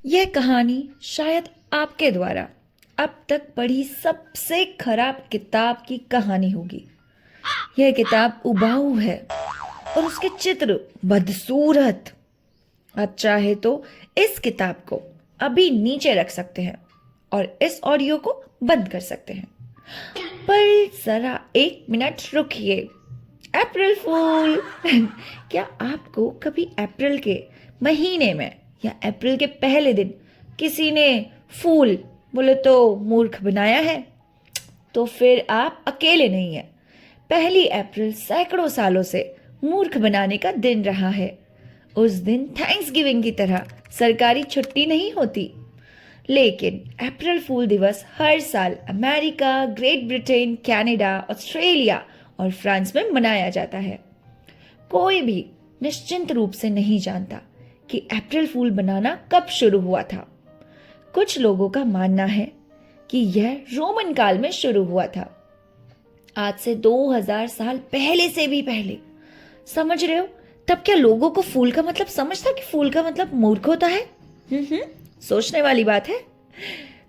यह कहानी शायद आपके द्वारा अब तक पढ़ी सबसे खराब किताब की कहानी होगी। यह किताब उबाऊ है और उसके चित्र बदसूरत। आप चाहे तो इस किताब को अभी नीचे रख सकते हैं और इस ऑडियो को बंद कर सकते हैं। पर जरा एक मिनट रुकिए। अप्रैल फूल क्या आपको कभी अप्रैल के महीने में या अप्रैल के पहले दिन किसी ने फूल बोले तो मूर्ख बनाया है? तो फिर आप अकेले नहीं हैं। पहली अप्रैल सैकड़ों सालों से मूर्ख बनाने का दिन रहा है। उस दिन थैंक्स गिविंग की तरह सरकारी छुट्टी नहीं होती। लेकिन अप्रैल फूल दिवस हर साल America, great Britain, Canada, Australia और फ्रांस में मनाया जाता है। कोई भी निश्चिंत रूप से नहीं जानता कि अप्रैल फूल बनाना कब शुरू हुआ था। कुछ लोगों का मानना है कि यह रोमन काल में शुरू हुआ था, आज से 2000 साल पहले से भी पहले। समझ रहे हो? तब क्या लोगों को फूल का मतलब समझ था कि फूल का मतलब मूर्ख होता है? सोचने वाली बात है।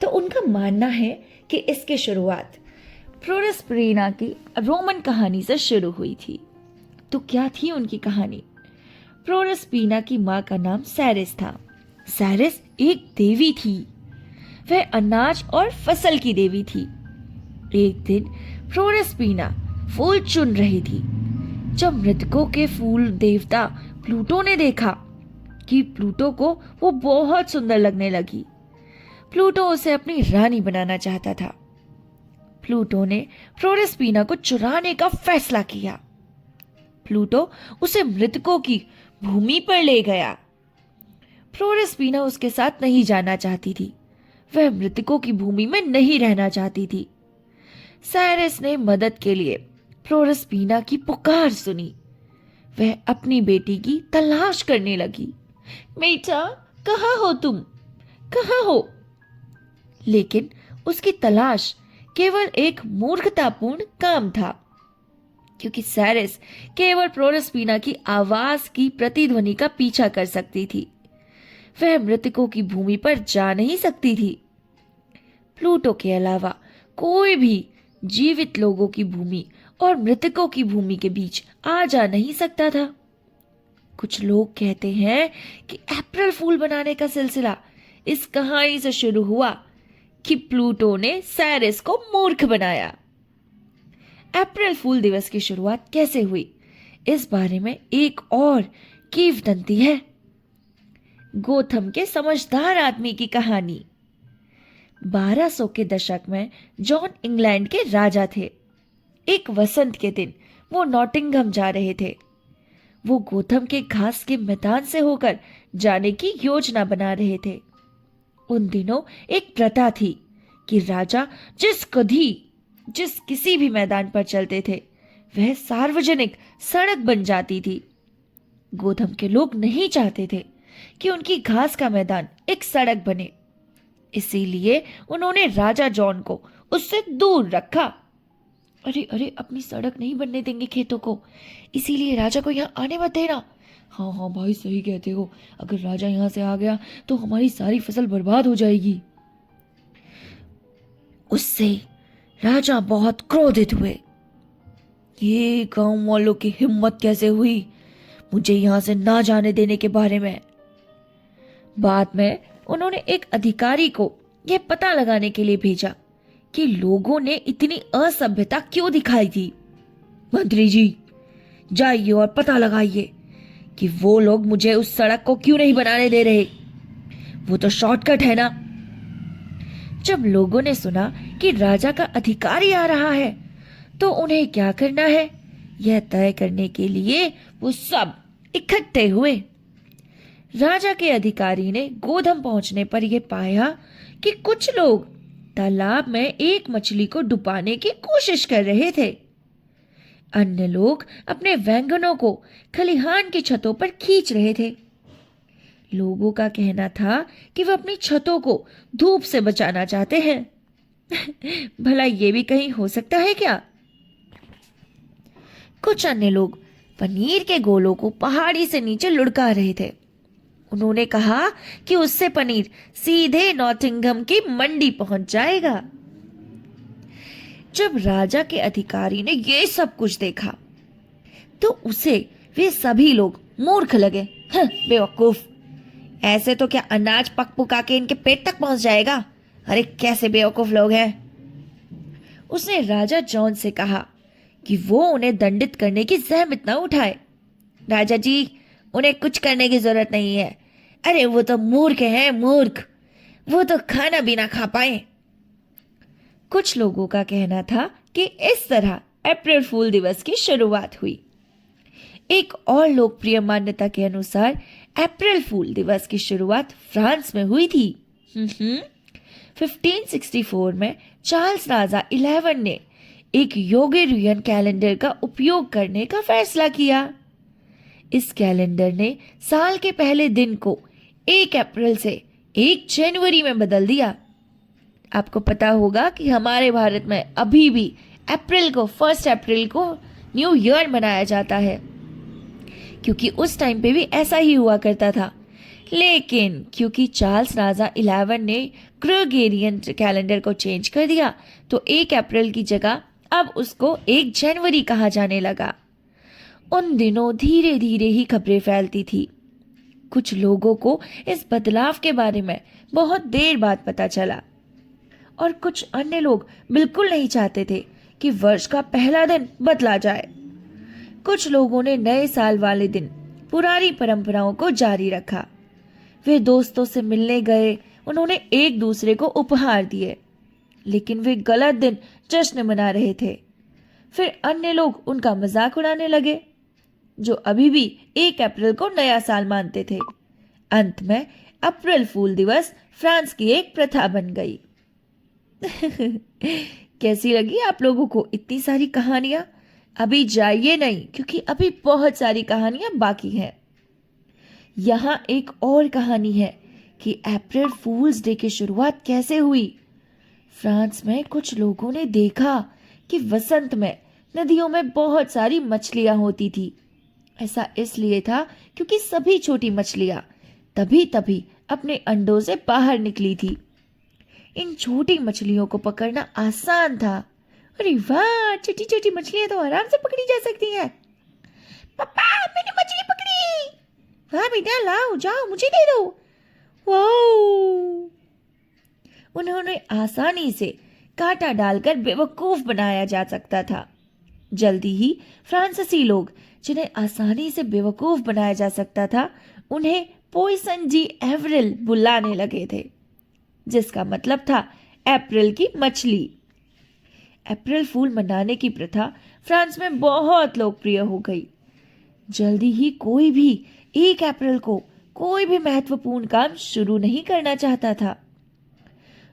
तो उनका मानना है कि इसकी शुरुआत प्रोस्पेरिना की रोमन कहानी से शुरू हुई थी। तो क्या थी उनकी कहानी? प्रोस्पेरिना की माँ का नाम सैरिस था। सैरिस एक देवी थी। वह अनाज और फसल की देवी थी। एक दिन प्रोस्पेरिना फूल चुन रही थी जब मृतकों के फूल देवता प्लूटो ने देखा कि प्लूटो को वो बहुत सुंदर लगने लगी। प्लूटो उसे अपनी रानी बनाना चाहता था। प्लूटो ने प्रोस्पेरिना को चुराने का फैसला किया। प्लूटो उसे मृतकों की भूमि पर ले गया। प्रोस्पेरिना उसके साथ नहीं जाना चाहती थी। वह मृतकों की भूमि में नहीं रहना चाहती थी। साइरस ने मदद के लिए प्रोस्पेरिना की पुकार सुनी। वह अपनी बेटी की तलाश करने लगी। बेटा, कहाँ हो तुम? कहाँ हो? लेकिन उसकी तलाश केवल एक मूर्खतापूर्ण काम था, क्योंकि साइरस केवल प्रोस्पेरिना की आवाज की प्रतिध्वनि का पीछा कर सकती थी। वह मृतकों की भूमि पर जा नहीं सकती थी। प्लूटो के अलावा कोई भी जीवित लोगों की भूमि और मृतकों की भूमि के बीच आ जा नहीं सकता था। कुछ लोग कहते हैं कि अप्रैल फूल बनाने का सिलसिला इस कहानी से शुरू हुआ कि प्लूटो ने साइरस को मूर्ख बनाया। अप्रैल फूल दिवस की शुरुआत कैसे हुई, इस बारे में एक और किंवदंती है। गोथम के समझदार आदमी की कहानी। 1200 के दशक में जॉन इंग्लैंड के राजा थे। एक वसंत के दिन वो नॉटिंघम जा रहे थे। वो गोथम के घास के मैदान से होकर जाने की योजना बना रहे थे। उन दिनों एक प्रथा थी कि राजा जिस किसी भी मैदान पर चलते थे वह सार्वजनिक सड़क बन जाती थी। गोथम के लोग नहीं चाहते थे कि उनकी घास का मैदान एक सड़क बने, इसीलिए उन्होंने राजा जॉन को उससे दूर रखा। अरे अरे, अपनी सड़क नहीं बनने देंगे खेतों को, इसीलिए राजा को यहाँ आने मत देना। हाँ हाँ भाई, सही कहते हो। अगर राजा यहाँ से आ गया तो हमारी सारी फसल बर्बाद हो जाएगी। उससे राजा बहुत क्रोधित हुए। ये गांव वालों की हिम्मत कैसे हुई मुझे यहाँ से ना जाने देने के बारे में। बाद में उन्होंने एक अधिकारी को यह पता लगाने के लिए भेजा कि लोगों ने इतनी असभ्यता क्यों दिखाई थी। मंत्री जी, जाइए और पता लगाइए कि वो लोग मुझे उस सड़क को क्यों नहीं बनाने दे रहे। वो तो शॉर्टकट है ना। जब लोगों ने सुना कि राजा का अधिकारी आ रहा है तो उन्हें क्या करना है, यह तय करने के लिए वो सब इकट्ठे हुए। राजा के अधिकारी ने गोधम पहुंचने पर यह पाया कि कुछ लोग तालाब में एक मछली को डुबाने की कोशिश कर रहे थे। अन्य लोग अपने वैगनों को खलिहान की छतों पर खींच रहे थे। लोगों का कहना था कि वह अपनी छतों को धूप से बचाना चाहते हैं। भला ये भी कहीं हो सकता है क्या? कुछ अन्य लोग पनीर के गोलों को पहाड़ी से नीचे लुढ़का रहे थे। उन्होंने कहा कि उससे पनीर सीधे नॉटिंघम की मंडी पहुंच जाएगा। जब राजा के अधिकारी ने ये सब कुछ देखा तो उसे वे सभी लोग मूर्ख लगे। बेवकूफ, ऐसे तो क्या अनाज पक पुका के इनके पेट तक पहुंच जाएगा? अरे कैसे बेवकूफ लोग हैं। उसने राजा जॉन से कहा कि वो उन्हें दंडित करने की जहमत न उठाए। राजा जी, उन्हें कुछ करने की जरूरत नहीं है। अरे वो तो मूर्ख हैं, मूर्ख। वो तो खाना भी ना खा पाए। कुछ लोगों का कहना था कि इस तरह अप्रैल फूल दिवस की शुरुआत हुई। एक और लोकप्रिय मान्यता के अनुसार अप्रैल फूल दिवस की शुरुआत फ्रांस में हुई थी। 1564 में चार्ल्स राजा 11 ने एक योगेरियन कैलेंडर का उपयोग करने का फैसला किया। इस कैलेंडर ने साल के पहले दिन को 1 अप्रैल से 1 जनवरी में बदल दिया। आपको पता होगा कि हमारे भारत में अभी भी अप्रैल को 1 अप्रैल को न्यू ईयर मनाया जाता है, क्योंकि उस टाइम पे भी ऐसा ही हुआ करता था। लेकिन क्योंकि चार्ल्स राजा 11 ने ग्रेगोरियन कैलेंडर को चेंज कर दिया तो 1 अप्रैल की जगह अब उसको 1 जनवरी कहा जाने लगा। उन दिनों धीरे धीरे ही खबरें फैलती थी। कुछ लोगों को इस बदलाव के बारे में बहुत देर बाद पता चला और कुछ अन्य लोग बिल्कुल नहीं चाहते थे कि वर्ष का पहला दिन बदला जाए। कुछ लोगों ने नए साल वाले दिन पुरानी परंपराओं को जारी रखा। वे दोस्तों से मिलने गए, उन्होंने एक दूसरे को उपहार दिए, लेकिन वे गलत दिन जश्न मना रहे थे। फिर अन्य लोग उनका मजाक उड़ाने लगे, जो अभी भी 1 अप्रैल को नया साल मानते थे। अंत में अप्रैल फूल दिवस फ्रांस की एक प्रथा बन गई। कैसी लगी आप लोगों को इतनी सारी कहानियां? अभी जाइए नहीं, क्योंकि अभी बहुत सारी कहानियां बाकी हैं। यहाँ एक और कहानी है कि अप्रैल फूल्स डे की शुरुआत कैसे हुई। फ्रांस में कुछ लोगों ने देखा कि वसंत में नदियों में बहुत सारी मछलियां होती थी। ऐसा इसलिए था क्योंकि सभी छोटी मछलियां तभी तभी अपने अंडों से बाहर निकली थी। इन छोटी मछलियों को पकड़ना आसान था। अरे वाह, छोटी छोटी मछलियां तो आराम से पकड़ी जा सकती हैं। पापा, मैंने मछली पकड़ी। वाह बेटा, लाओ, जाओ, मुझे दे दो। वाओ! उन्होंने आसानी से कांटा डालकर बेवकूफ बनाया जा सकता था। जल्दी ही फ्रांसीसी लोग, जिन्हें आसानी से बेवकूफ बनाया जा सकता था, उन्हें पॉइसन डी एवरिल बुलाने लगे थे, जिसका मतलब था अप्रैल की मछली। अप्रैल फूल मनाने की प्रथा फ्रांस में बहुत लोकप्रिय हो गई। जल्दी ही कोई भी 1 अप्रैल को कोई भी महत्वपूर्ण काम शुरू नहीं करना चाहता था।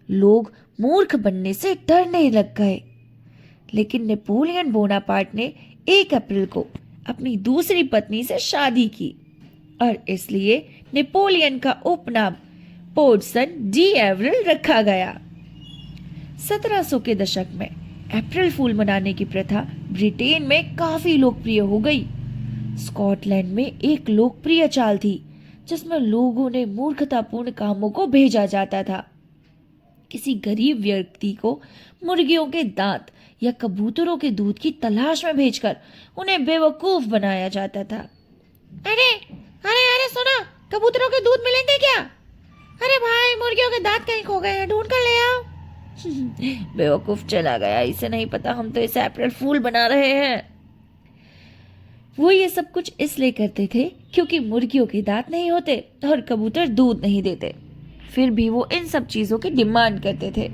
लोग मूर्ख बनने से डरने लग गए। लेकिन नेपोलियन बोनापार्ट ने 1 अप्रैल को अपनी दूसरी पत्नी से शादी की और इसलिए नेपोलियन का उपनाम पॉइसन डी एवरिल रखा गया। 1700 के दशक में अप्रैल फूल मनाने की प्रथा ब्रिटेन में काफी लोकप्रिय हो गई। स्कॉटलैंड में एक लोकप्रिय चाल थी जिसमें लोगों ने मूर्खतापूर्ण कामों को भेजा जाता था। किसी गरीब व्यक्ति को मुर्गियों के दांत या कबूतरों के दूध की तलाश में भेजकर उन्हें बेवकूफ बनाया जाता था। अरे अरे अरे सुनो, कबूतरों के दूध मिलेंगे क्या? अरे भाई, मुर्गियों के दांत कहीं खो गए हैं, ढूंढ कर ले आओ। बेवकूफ चला गया, इसे नहीं पता हम तो इसे अप्रैल फूल बना रहे हैं। वो ये सब कुछ इसलिए करते थे क्योंकि मुर्गियों के दांत नहीं होते और कबूतर दूध नहीं देते। फिर भी वो इन सब चीजों की डिमांड करते थे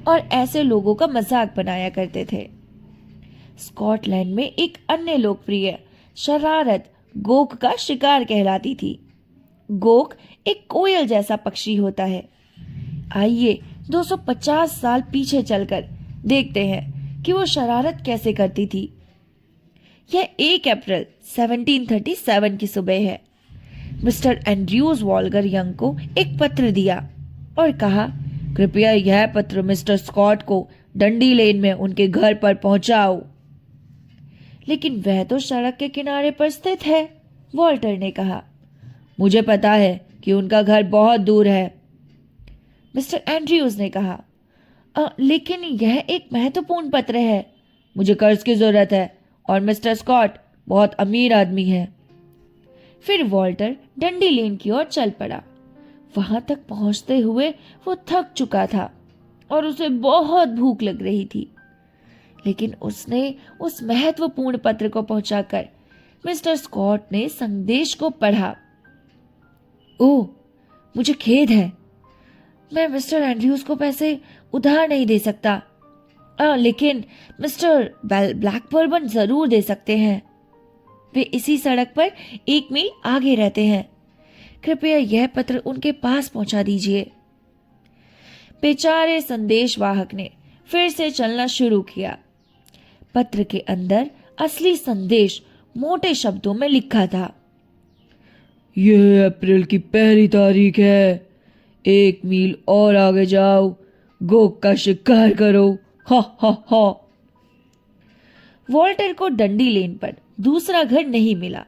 और ऐसे लोगों का मजाक बनाया करते थे। स्कॉटलैंड में एक अन्य लोकप्रिय शरारत गोक का शिकार कहलाती थी। गोक एक कोयल जैसा पक्षी होता है। आइए 250 साल पीछे चलकर देखते हैं कि वो शरारत कैसे करती थी। यह 1 अप्रैल 1737 की सुबह है। मिस्टर एंड्रयूज वॉल्गर यंग को एक पत्र दिया और कहा, कृपया यह पत्र मिस्टर स्कॉट को डंडी लेन में उनके घर पर पहुंचाओ। लेकिन वह तो सड़क के किनारे पर स्थित है, वॉल्टर ने कहा। मुझे पता है कि उनका घर बहुत दूर है, मिस्टर एंड्रयूज ने कहा। लेकिन यह एक महत्वपूर्ण पत्र है। मुझे कर्ज की जरूरत है और मिस्टर स्कॉट बहुत अमीर आदमी है। फिर वॉल्टर डंडी लेन की ओर चल पड़ा। वहां तक पहुंचते हुए वो थक चुका था और उसे बहुत भूख लग रही थी, लेकिन उसने उस महत्वपूर्ण पत्र को पहुंचाकर मिस्टर स्कॉट ने संदेश को पढ़ा। ओह, मुझे खेद है, मैं मिस्टर एंड्रयूज को पैसे उधार नहीं दे सकता, लेकिन मिस्टर ब्लैकबर्न जरूर दे सकते हैं। वे इसी सड़क पर 1 मील आगे रहते हैं। कृपया यह पत्र उनके पास पहुंचा दीजिए। बेचारे संदेशवाहक ने फिर से चलना शुरू किया। पत्र के अंदर असली संदेश मोटे शब्दों में लिखा था। यह अप्रैल की पहली तारीख है। 1 मील और आगे जाओ, गोक का शिकार करो। हा हा हा। वॉल्टर को डंडी लेन पर दूसरा घर नहीं मिला।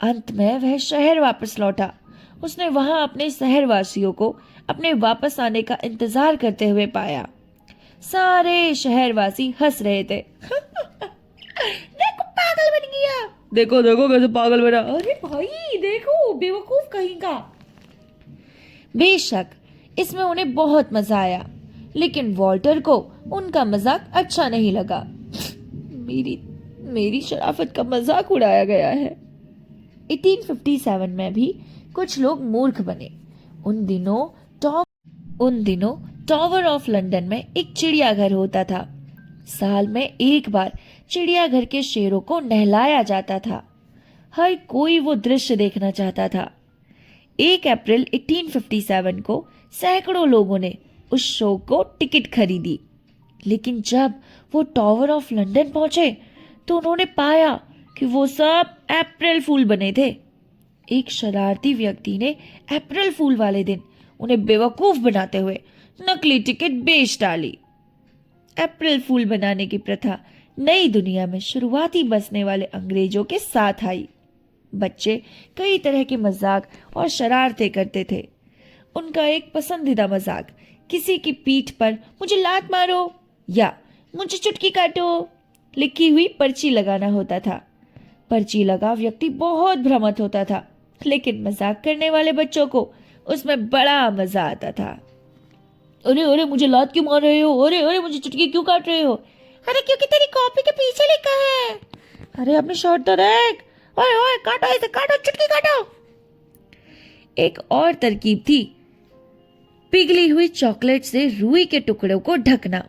अंत में वह शहर वापस लौटा। उसने वहां अपने शहरवासियों को अपने वापस आने का इंतजार करते हुए पाया। सारे शहरवासी हंस रहे थे। देखो पागल बन गया, देखो देखो कैसे पागल बना। अरे भाई देखो बेवकूफ कहीं का। बेशक इसमें उन्हें बहुत मजा आया, लेकिन वॉल्टर को उनका मजाक अच्छा नहीं लगा। मेरी शराफत का मजाक उड़ाया गया है। 1857 में भी कुछ लोग मूर्ख बने। उन दिनों टावर ऑफ लंदन में एक चिड़ियाघर होता था। साल में एक बार चिड़ियाघर के शेरों को नहलाया जाता था। हर कोई वो दृश्य देखना चाहता था। 1 अप्रैल 1857 को सैकड़ों लोगों ने उस शो को टिकट खरीदी, लेकिन जब वो टावर ऑफ लंदन पहुंचे तो उन्होंने पाया कि वो सब अप्रैल फूल बने थे। एक शरारती व्यक्ति ने अप्रैल फूल वाले दिन उन्हें बेवकूफ बनाते हुए नकली टिकट बेच डाली। अप्रैल फूल बनाने की प्रथा नई दुनिया में शुरुआती बसने वाले अंग्रेजों के साथ आई। बच्चे कई तरह के मजाक और शरारतें करते थे। उनका एक पसंदीदा मजाक किसी की पीठ पर मुझे लात मारो या मुझे चुटकी काटो लिखी हुई पर्ची लगाना होता था। पर्ची लगा व्यक्ति बहुत भ्रमित होता था, लेकिन मजाक करने वाले बच्चों को उसमें बड़ा मजा आता था। अरे अरे मुझे लात क्यों मार रहे हो? अरे अरे मुझे चुटकी क्यों काट रहे हो? अरे क्योंकि तेरी कॉपी के पीछे लिखा है। अरे अपनी शर्ट तो रख। ओए ओए काटो इसे, काटो चुटकी काटो। एक और तरकीब थी पिघली हुई चॉकलेट से रुई के टुकड़ों को ढकना।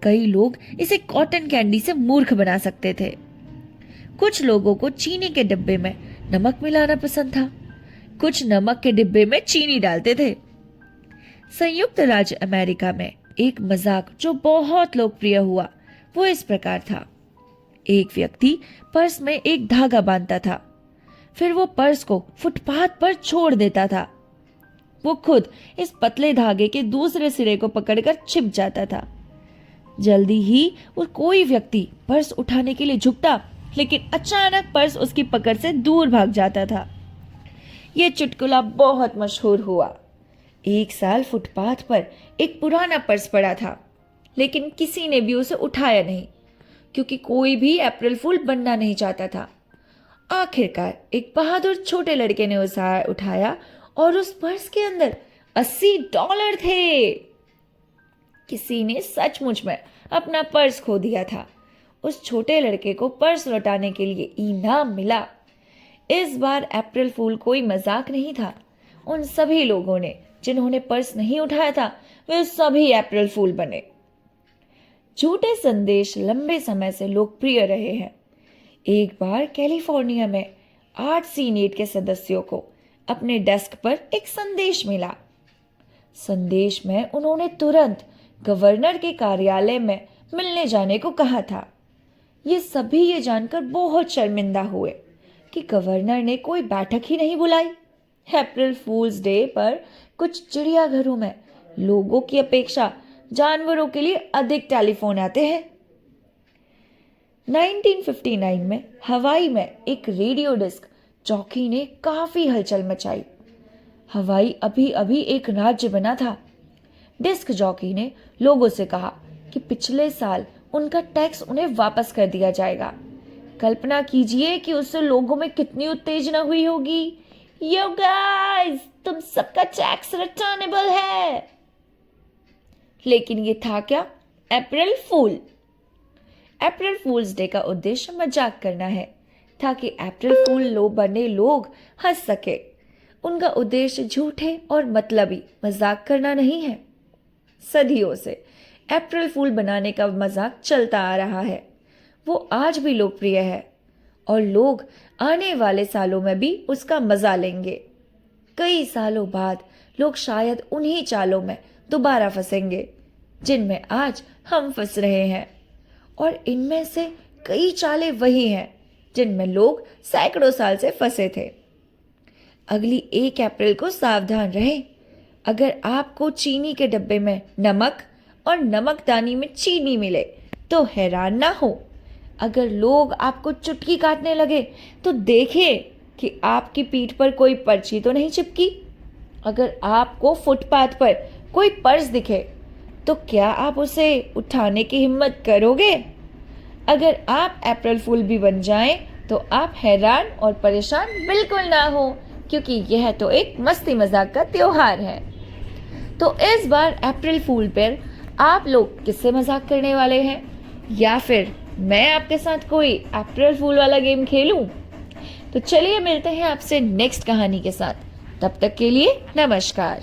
कई लोग इसे कॉटन कैंडी से मूर्ख बना सकते थे। कुछ लोगों को चीनी के डिब्बे में नमक मिलाना पसंद था। कुछ नमक के डिब्बे में चीनी डालते थे। संयुक्त राज्य अमेरिका में एक मजाक जो बहुत लोकप्रिय हुआ वो इस प्रकार था। एक व्यक्ति पर्स में एक धागा बांधता था, फिर वो पर्स को फुटपाथ पर छोड़ देता था। वो खुद इस पतले धागे के दूसरे सिरे को पकड़कर छिप जाता था। जल्दी ही वो कोई व्यक्ति पर्स उठाने के लिए झुकता, लेकिन अचानक पर्स उसकी पकड़ से दूर भाग जाता था। ये चुटकुला बहुत मशहूर हुआ। एक साल फुटपाथ पर एक पुराना पर्स पड़ा था, लेकिन किसी ने भी उसे उठाया नहीं, क्योंकि कोई भी अप्रैल फूल बनना नहीं चाहता था। आखिरकार एक बहादुर छोटे लड़के ने उसे उठाया और उस पर्स के अंदर $80 थे। किसी ने सचमुच में अपना पर्स खो दिया था। उस छोटे लड़के को पर्स लौटाने के लिए इनाम मिला। इस बार अप्रैल फूल कोई मजाक नहीं था। उन सभी लोगों ने जिन्होंने पर्स नहीं उठाया था वे सभी अप्रैल फूल बने। झूठे संदेश लंबे समय से लोकप्रिय रहे हैं। एक बार कैलिफोर्निया में 8 सीनेट के सदस्यों को अपने डेस्क पर एक संदेश मिला। संदेश में उन्होंने तुरंत गवर्नर के कार्यालय में मिलने जाने को कहा था। ये सभी ये जानकर बहुत शर्मिंदा हुए कि गवर्नर ने कोई बैठक ही नहीं बुलाई। अप्रैल फूल्स डे पर कुछ चिड़ियाघरों में लोगों की अपेक्षा जानवरों के लिए अधिक टेलीफोन आते हैं। 1959 में हवाई में एक रेडियो डिस्क चौकी ने काफी हलचल मचाई। हवाई अभी अभी एक राज्य बना था। डिस्क जॉकी ने लोगों से कहा कि पिछले साल उनका टैक्स उन्हें वापस कर दिया जाएगा। कल्पना कीजिए कि उससे लोगों में कितनी उत्तेजना हुई होगी। यो गाइस, तुम सबका टैक्स रिटर्नेबल है। लेकिन ये था क्या? अप्रैल फूल। अप्रैल फूल्स डे का उद्देश्य मजाक करना है, ताकि अप्रैल फूल बने लोग हंस सके। उनका उद्देश्य झूठे और मतलबी मजाक करना नहीं है। सदियों से अप्रैल फूल बनाने का मजाक चलता आ रहा है। वो आज भी लोकप्रिय है और लोग आने वाले सालों में भी उसका मजा लेंगे। कई सालों बाद लोग शायद उन्हीं चालों में दोबारा फंसेंगे जिनमें आज हम फंस रहे हैं, और इनमें से कई चालें वही हैं जिनमें लोग सैकड़ों साल से फंसे थे। अगली 1 अप्रैल को सावधान रहें। अगर आपको चीनी के डब्बे में नमक और नमकदानी में चीनी मिले तो हैरान ना हो। अगर लोग आपको चुटकी काटने लगे तो देखिए कि आपकी पीठ पर कोई पर्ची तो नहीं चिपकी। अगर आपको फुटपाथ पर कोई पर्स दिखे तो क्या आप उसे उठाने की हिम्मत करोगे? अगर आप अप्रैल फूल भी बन जाएं तो आप हैरान और परेशान बिल्कुल ना हो, क्योंकि यह तो एक मस्ती मजाक का त्योहार है। तो इस बार अप्रैल फूल पर आप लोग किससे मजाक करने वाले हैं, या फिर मैं आपके साथ कोई अप्रैल फूल वाला गेम खेलूं? तो चलिए मिलते हैं आपसे नेक्स्ट कहानी के साथ। तब तक के लिए नमस्कार।